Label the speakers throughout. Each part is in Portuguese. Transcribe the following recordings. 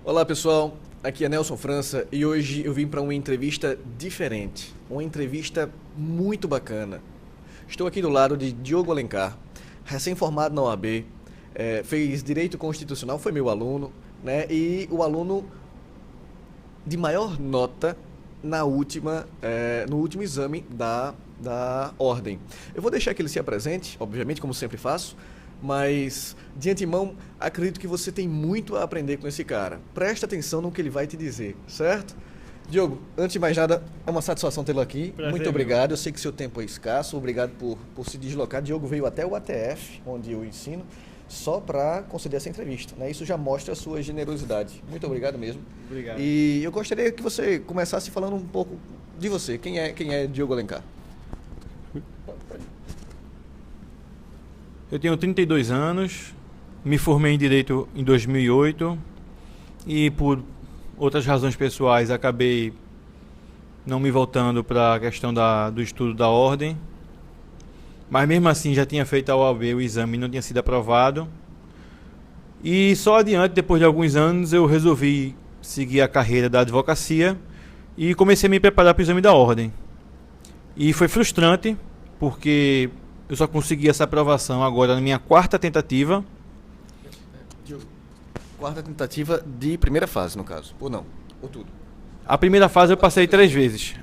Speaker 1: Olá pessoal, aqui é Nelson França e hoje eu vim para uma entrevista diferente, uma entrevista muito bacana. Estou aqui do lado de Diogo Alencar, recém-formado na OAB, fez Direito Constitucional, foi meu aluno, né? E o aluno de maior nota no último exame da ordem. Eu vou deixar que ele se apresente, obviamente, como sempre faço, mas de antemão acredito que você tem muito a aprender com esse cara. Presta atenção no que ele vai te dizer, certo? Diogo, antes de mais nada, é uma satisfação tê-lo aqui.
Speaker 2: Prazer,
Speaker 1: muito obrigado. Eu sei que seu tempo é escasso. Obrigado por se deslocar. Diogo veio até o ATF, onde eu ensino, só para conceder essa entrevista, né? Isso já mostra a sua generosidade. Muito obrigado mesmo.
Speaker 2: Obrigado.
Speaker 1: E eu gostaria que você começasse falando um pouco de você. Quem é Diogo Alencar?
Speaker 2: Eu tenho 32 anos, me formei em Direito em 2008 e por outras razões pessoais acabei não me voltando para a questão do estudo da ordem. Mas mesmo assim já tinha feito a OAB, o exame não tinha sido aprovado. E só adiante, depois de alguns anos, eu resolvi seguir a carreira da advocacia e comecei a me preparar para o exame da ordem. E foi frustrante, porque eu só consegui essa aprovação agora na minha quarta tentativa.
Speaker 1: Quarta tentativa de primeira fase, no caso, ou não? Ou tudo?
Speaker 2: A primeira fase eu passei 3 vezes.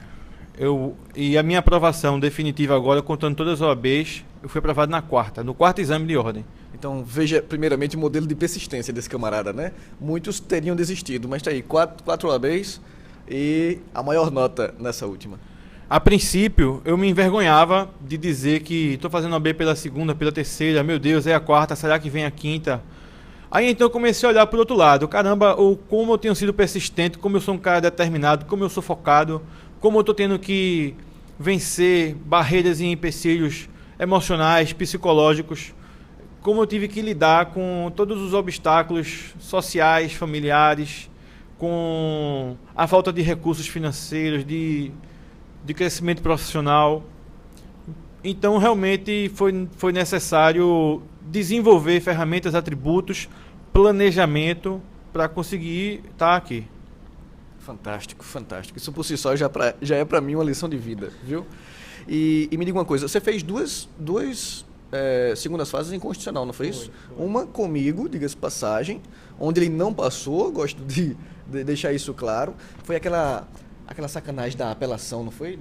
Speaker 2: E a minha aprovação definitiva agora, contando todas as OABs, eu fui aprovado no quarto exame de ordem.
Speaker 1: Então veja primeiramente o modelo de persistência desse camarada, né? Muitos teriam desistido, mas tá aí, 4 OABs e a maior nota nessa última.
Speaker 2: A princípio, eu me envergonhava de dizer que estou fazendo OAB pela segunda, pela terceira, meu Deus, é a quarta, será que vem a quinta? Aí então eu comecei a olhar para o outro lado, caramba, como eu tenho sido persistente, como eu sou um cara determinado, como eu sou focado, como eu estou tendo que vencer barreiras e empecilhos emocionais, psicológicos, como eu tive que lidar com todos os obstáculos sociais, familiares, com a falta de recursos financeiros, de crescimento profissional. Então realmente foi necessário desenvolver ferramentas, atributos, planejamento para conseguir estar aqui.
Speaker 1: Fantástico, fantástico. Isso por si só já é para mim uma lição de vida, viu? E me diga uma coisa, você fez duas segundas fases em constitucional, não foi isso?
Speaker 2: Foi.
Speaker 1: Uma comigo, diga-se passagem, onde ele não passou, gosto de deixar isso claro. Foi aquela sacanagem da apelação, não foi?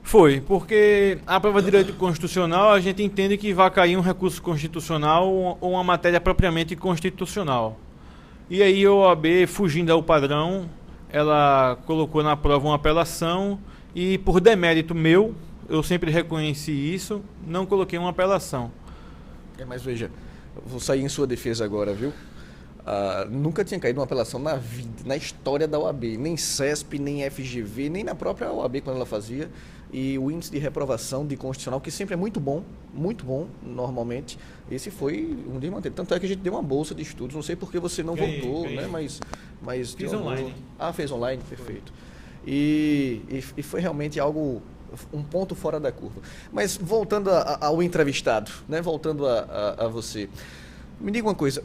Speaker 2: Foi, porque a prova de direito constitucional a gente entende que vai cair um recurso constitucional ou uma matéria propriamente constitucional. E aí a OAB, fugindo ao padrão, ela colocou na prova uma apelação e por demérito meu, eu sempre reconheci isso, não coloquei uma apelação.
Speaker 1: Mas veja, eu vou sair em sua defesa agora, viu? Nunca tinha caído uma apelação na vida, na história da OAB, nem CESP, nem FGV, nem na própria OAB quando ela fazia. E o índice de reprovação de constitucional, que sempre é muito bom, normalmente, esse foi um desmantelo. Tanto é que a gente deu uma bolsa de estudos, não sei por que você não voltou, né? Mas
Speaker 2: fiz online.
Speaker 1: Fez online, perfeito. E foi realmente algo, um ponto fora da curva. Mas voltando ao entrevistado, né? Voltando a você, me diga uma coisa,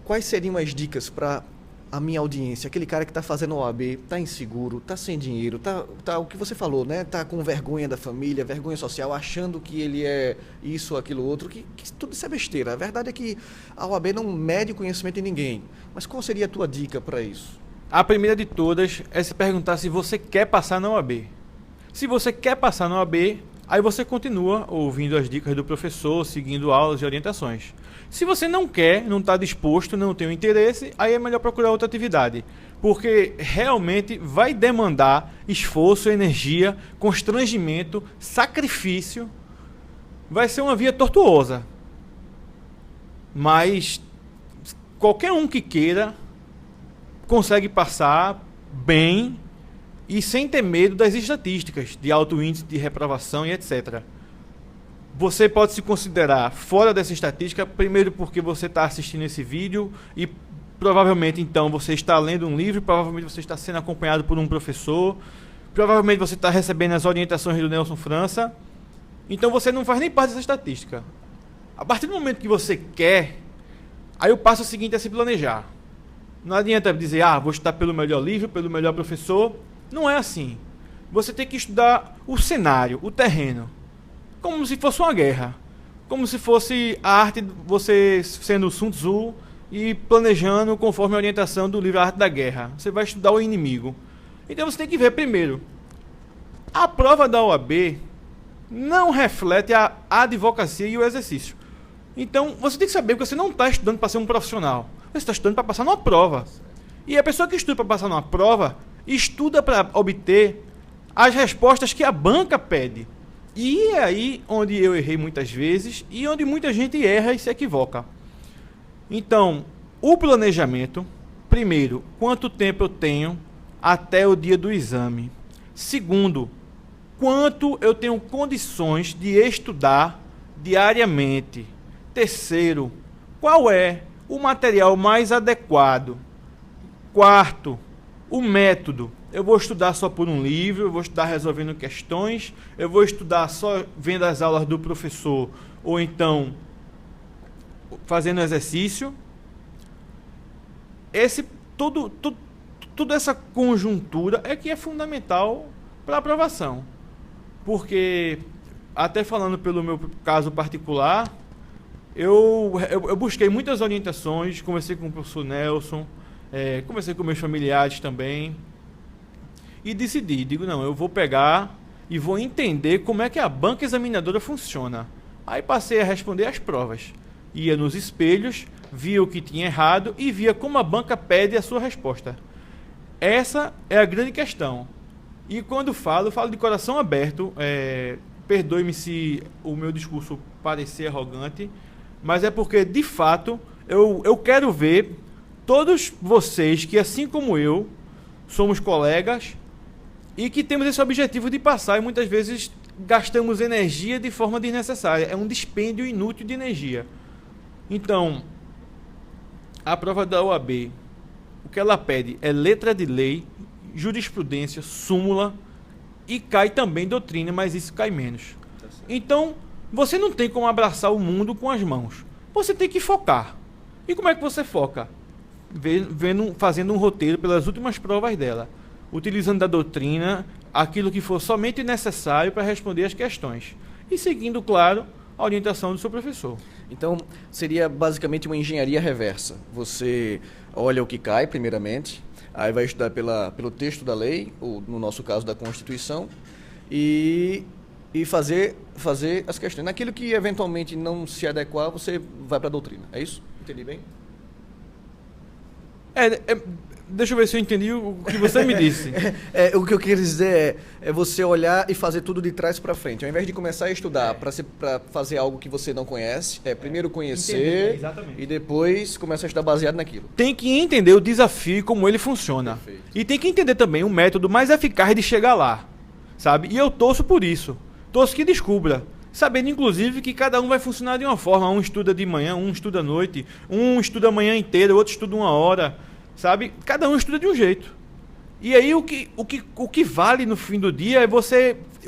Speaker 1: quais seriam as dicas para a minha audiência, aquele cara que está fazendo OAB, está inseguro, está sem dinheiro, tá o que você falou, né? Está com vergonha da família, vergonha social, achando que ele é isso, aquilo, outro, que tudo isso é besteira. A verdade é que a OAB não mede o conhecimento de ninguém. Mas qual seria a tua dica para isso?
Speaker 2: A primeira de todas é se perguntar se você quer passar na OAB. Se você quer passar na OAB, aí você continua ouvindo as dicas do professor, seguindo aulas e orientações. Se você não quer, não está disposto, não tem o interesse, aí é melhor procurar outra atividade. Porque realmente vai demandar esforço, energia, constrangimento, sacrifício. Vai ser uma via tortuosa. Mas qualquer um que queira consegue passar bem e sem ter medo das estatísticas de alto índice de reprovação e etc. Você pode se considerar fora dessa estatística, primeiro porque você está assistindo esse vídeo e provavelmente então você está lendo um livro, provavelmente você está sendo acompanhado por um professor, provavelmente você está recebendo as orientações do Nelson França, então você não faz nem parte dessa estatística. A partir do momento que você quer, aí o passo seguinte é se planejar. Não adianta dizer, vou estudar pelo melhor livro, pelo melhor professor. Não é assim. Você tem que estudar o cenário, o terreno, como se fosse uma guerra. Como se fosse a arte, você sendo Sun Tzu e planejando conforme a orientação do livro A Arte da Guerra. Você vai estudar o inimigo. Então você tem que ver primeiro. A prova da OAB não reflete a advocacia e o exercício. Então você tem que saber que você não está estudando para ser um profissional. Você está estudando para passar numa prova. E a pessoa que estuda para passar numa prova, estuda para obter as respostas que a banca pede. E é aí onde eu errei muitas vezes e onde muita gente erra e se equivoca. Então, o planejamento, primeiro, quanto tempo eu tenho até o dia do exame. Segundo, quanto eu tenho condições de estudar diariamente. Terceiro, qual é o material mais adequado. Quarto, o método. Eu vou estudar só por um livro, eu vou estudar resolvendo questões, eu vou estudar só vendo as aulas do professor, ou então fazendo exercício. Toda essa conjuntura é que é fundamental para a aprovação. Porque, até falando pelo meu caso particular, eu busquei muitas orientações, conversei com o professor Nelson, conversei com meus familiares também, e decidi, não, eu vou pegar e vou entender como é que a banca examinadora funciona. Aí passei a responder as provas. Ia nos espelhos, via o que tinha errado e via como a banca pede a sua resposta. Essa é a grande questão. E quando falo de coração aberto. Perdoe-me se o meu discurso parecer arrogante, mas é porque, de fato, eu quero ver todos vocês que, assim como eu, somos colegas e que temos esse objetivo de passar e muitas vezes gastamos energia de forma desnecessária. É um dispêndio inútil de energia. Então, a prova da OAB, o que ela pede é letra de lei, jurisprudência, súmula e cai também doutrina, mas isso cai menos. Então, você não tem como abraçar o mundo com as mãos. Você tem que focar. E como é que você foca? Fazendo um roteiro pelas últimas provas dela, utilizando da doutrina aquilo que for somente necessário para responder as questões e seguindo, claro, a orientação do seu professor.
Speaker 1: Então, seria basicamente uma engenharia reversa. Você olha o que cai, primeiramente, aí vai estudar pelo texto da lei, ou no nosso caso da Constituição, e fazer as questões. Naquilo que eventualmente não se adequar, você vai para a doutrina. É isso? Entendi bem?
Speaker 2: Deixa eu ver se eu entendi o que você me disse.
Speaker 1: O que eu quero dizer é você olhar e fazer tudo de trás para frente. Ao invés de começar a estudar para fazer algo que você não conhece, primeiro conhecer e depois começar a estudar baseado naquilo.
Speaker 2: Tem que entender o desafio e como ele funciona.
Speaker 1: Perfeito.
Speaker 2: E tem que entender também o método mais eficaz de chegar lá. Sabe? E eu torço por isso. Torço que descubra. Sabendo, inclusive, que cada um vai funcionar de uma forma. Um estuda de manhã, um estuda à noite, um estuda a manhã inteira, outro estuda 1 hora. Sabe? Cada um estuda de um jeito. E aí o que vale no fim do dia é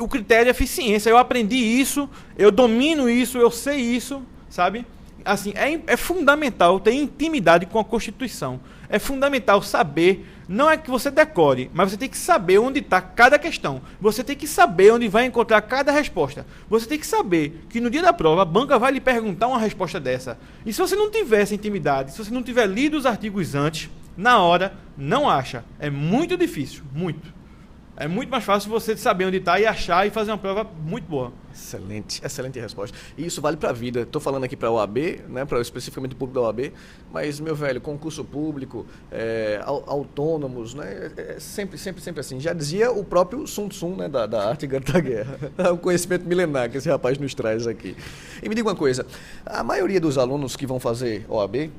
Speaker 2: o critério de eficiência. Eu aprendi isso, eu domino isso, eu sei isso, sabe? Assim, é fundamental ter intimidade com a Constituição. É fundamental saber, não é que você decore, mas você tem que saber onde está cada questão. Você tem que saber onde vai encontrar cada resposta. Você tem que saber que no dia da prova a banca vai lhe perguntar uma resposta dessa. E se você não tiver essa intimidade, se você não tiver lido os artigos antes, na hora, não acha. É muito difícil, muito. É muito mais fácil você saber onde está e achar e fazer uma prova muito boa.
Speaker 1: Excelente resposta. E isso vale para a vida. Estou falando aqui para a OAB, né, especificamente o público da OAB, mas, meu velho, concurso público, autônomos, né, sempre assim. Já dizia o próprio Sun Tzu, né, da arte da guerra. O conhecimento milenar que esse rapaz nos traz aqui. E me diga uma coisa, a maioria dos alunos que vão fazer OAB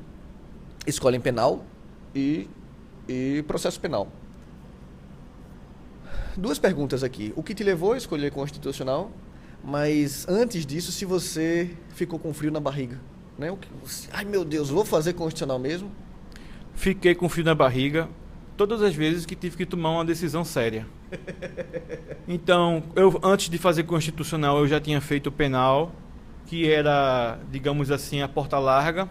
Speaker 1: escolhem penal e processo penal. 2 perguntas aqui. O que te levou a escolher constitucional? Mas antes disso, se você ficou com frio na barriga, né? Ai, meu Deus, vou fazer constitucional mesmo?
Speaker 2: Fiquei com frio na barriga todas as vezes que tive que tomar uma decisão séria. Então, antes de fazer constitucional, eu já tinha feito penal, que era, digamos assim, a porta larga.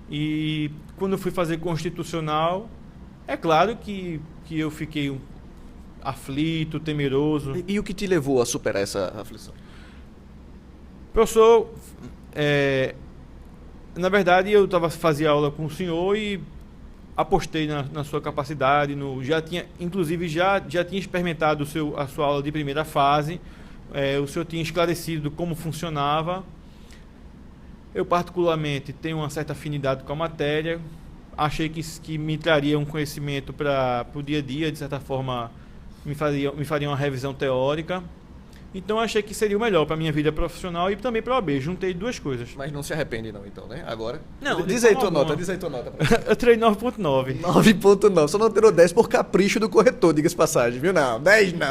Speaker 2: E quando eu fui fazer constitucional, é claro que eu fiquei aflito, temeroso.
Speaker 1: E o que te levou a superar essa aflição?
Speaker 2: Professor, na verdade eu fazia aula com o senhor e apostei na sua capacidade, inclusive já tinha experimentado a sua aula de primeira fase, o senhor tinha esclarecido como funcionava. Eu particularmente tenho uma certa afinidade com a matéria, achei que me traria um conhecimento para o dia a dia, de certa forma me faria uma revisão teórica. Então achei que seria o melhor para minha vida profissional e também para a OAB. Juntei duas coisas.
Speaker 1: Mas não se arrepende não, então, né? Agora?
Speaker 2: Não.
Speaker 1: Diz aí tua nota.
Speaker 2: Eu tirei 9.9.
Speaker 1: 9.9. Só não tirou 10 por capricho do corretor, diga-se passagem, viu? Não, 10 não.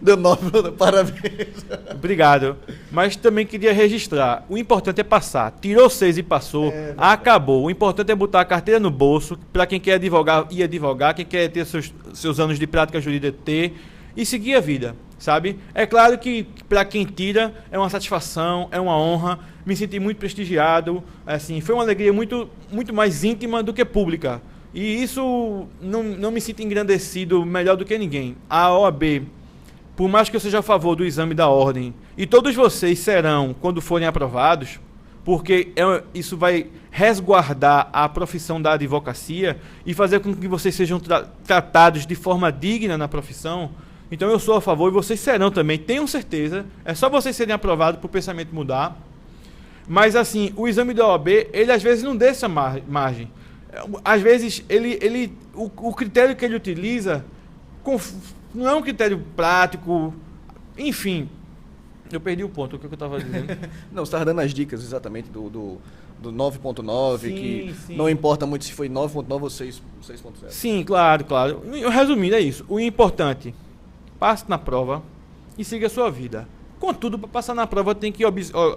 Speaker 1: Deu 9, parabéns.
Speaker 2: Obrigado. Mas também queria registrar. O importante é passar. Tirou 6 e passou. Acabou. O importante é botar a carteira no bolso. Para quem quer advogar, ir advogar. Quem quer ter seus anos de prática jurídica, ter. E seguir a vida, sabe? É claro que para quem tira é uma satisfação, é uma honra, me senti muito prestigiado, assim, foi uma alegria muito, muito mais íntima do que pública. E isso não me sinto engrandecido melhor do que ninguém. A OAB, por mais que eu seja a favor do exame da ordem, e todos vocês serão quando forem aprovados, porque isso vai resguardar a profissão da advocacia e fazer com que vocês sejam tratados de forma digna na profissão. Então eu sou a favor e vocês serão também, tenham certeza. É só vocês serem aprovados para o pensamento mudar. Mas assim, o exame da OAB, ele às vezes não deixa margem. Às vezes, o critério que ele utiliza não é um critério prático. Enfim, eu perdi o ponto, o que eu estava dizendo.
Speaker 1: Não, você estava dando as dicas exatamente do 9.9, que sim. Não importa muito se foi 9.9 ou 6.0.
Speaker 2: Sim, claro. Resumindo, é isso. O importante, passe na prova e siga a sua vida. Contudo, para passar na prova, tem que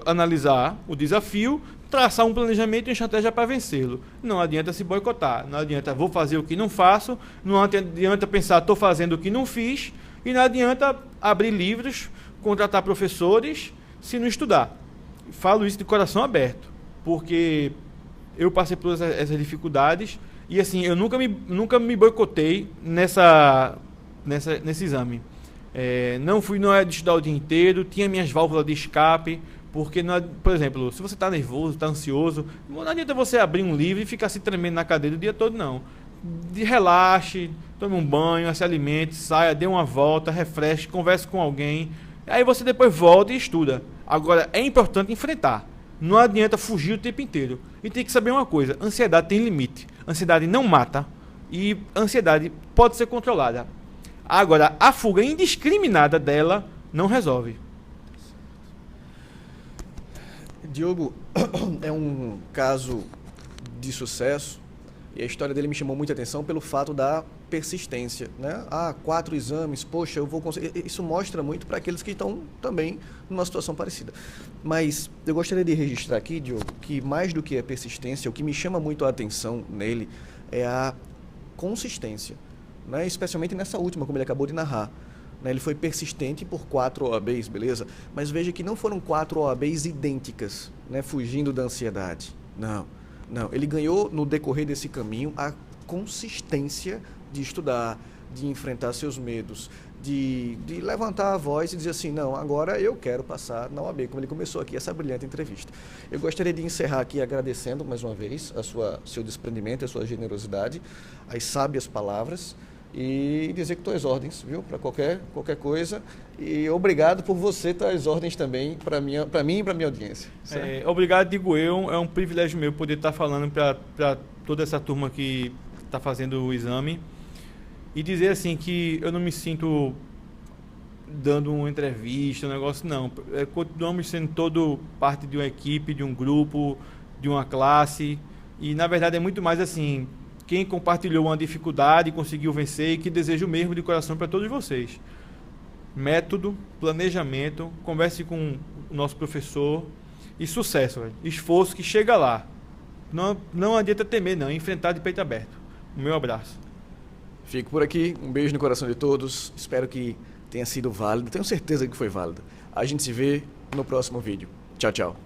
Speaker 2: analisar o desafio, traçar um planejamento e uma estratégia para vencê-lo. Não adianta se boicotar, não adianta vou fazer o que não faço, não adianta pensar estou fazendo o que não fiz, e não adianta abrir livros, contratar professores, se não estudar. Falo isso de coração aberto, porque eu passei por essas dificuldades e assim, eu nunca me boicotei nesse exame. Não é de estudar o dia inteiro, tinha minhas válvulas de escape, porque, por exemplo, se você está nervoso, está ansioso, não adianta você abrir um livro e ficar se tremendo na cadeira o dia todo, não. Relaxe, tome um banho, se alimente, saia, dê uma volta, refresque, converse com alguém, aí você depois volta e estuda. Agora, é importante enfrentar. Não adianta fugir o tempo inteiro. E tem que saber uma coisa, ansiedade tem limite. Ansiedade não mata e ansiedade pode ser controlada. Agora, a fuga indiscriminada dela não resolve.
Speaker 1: Diogo é um caso de sucesso e a história dele me chamou muita atenção pelo fato da persistência, né? 4 exames, poxa, eu vou conseguir. Isso mostra muito para aqueles que estão também numa situação parecida. Mas eu gostaria de registrar aqui, Diogo, que mais do que a persistência, o que me chama muito a atenção nele é a consistência, né? Especialmente nessa última, como ele acabou de narrar. Ele foi persistente por 4 OABs, beleza? Mas veja que não foram 4 OABs idênticas, né? Fugindo da ansiedade. Não. Ele ganhou no decorrer desse caminho a consistência de estudar, de enfrentar seus medos, de levantar a voz e dizer assim, não, agora eu quero passar na OAB, como ele começou aqui essa brilhante entrevista. Eu gostaria de encerrar aqui agradecendo mais uma vez seu desprendimento, a sua generosidade, as sábias palavras, e dizer que estou às ordens, viu? Para qualquer coisa. E obrigado por você estar às ordens também para mim e para minha audiência.
Speaker 2: Obrigado, digo eu. É um privilégio meu poder estar falando para toda essa turma que está fazendo o exame. E dizer assim que eu não me sinto dando uma entrevista, um negócio, não. Continuamos sendo todo parte de uma equipe, de um grupo, de uma classe. E, na verdade, é muito mais assim... Quem compartilhou uma dificuldade e conseguiu vencer e que desejo mesmo de coração para todos vocês. Método, planejamento, converse com o nosso professor e sucesso, esforço que chega lá. Não adianta temer, não, enfrentar de peito aberto. O meu abraço.
Speaker 1: Fico por aqui, um beijo no coração de todos, espero que tenha sido válido, tenho certeza que foi válido. A gente se vê no próximo vídeo. Tchau, tchau.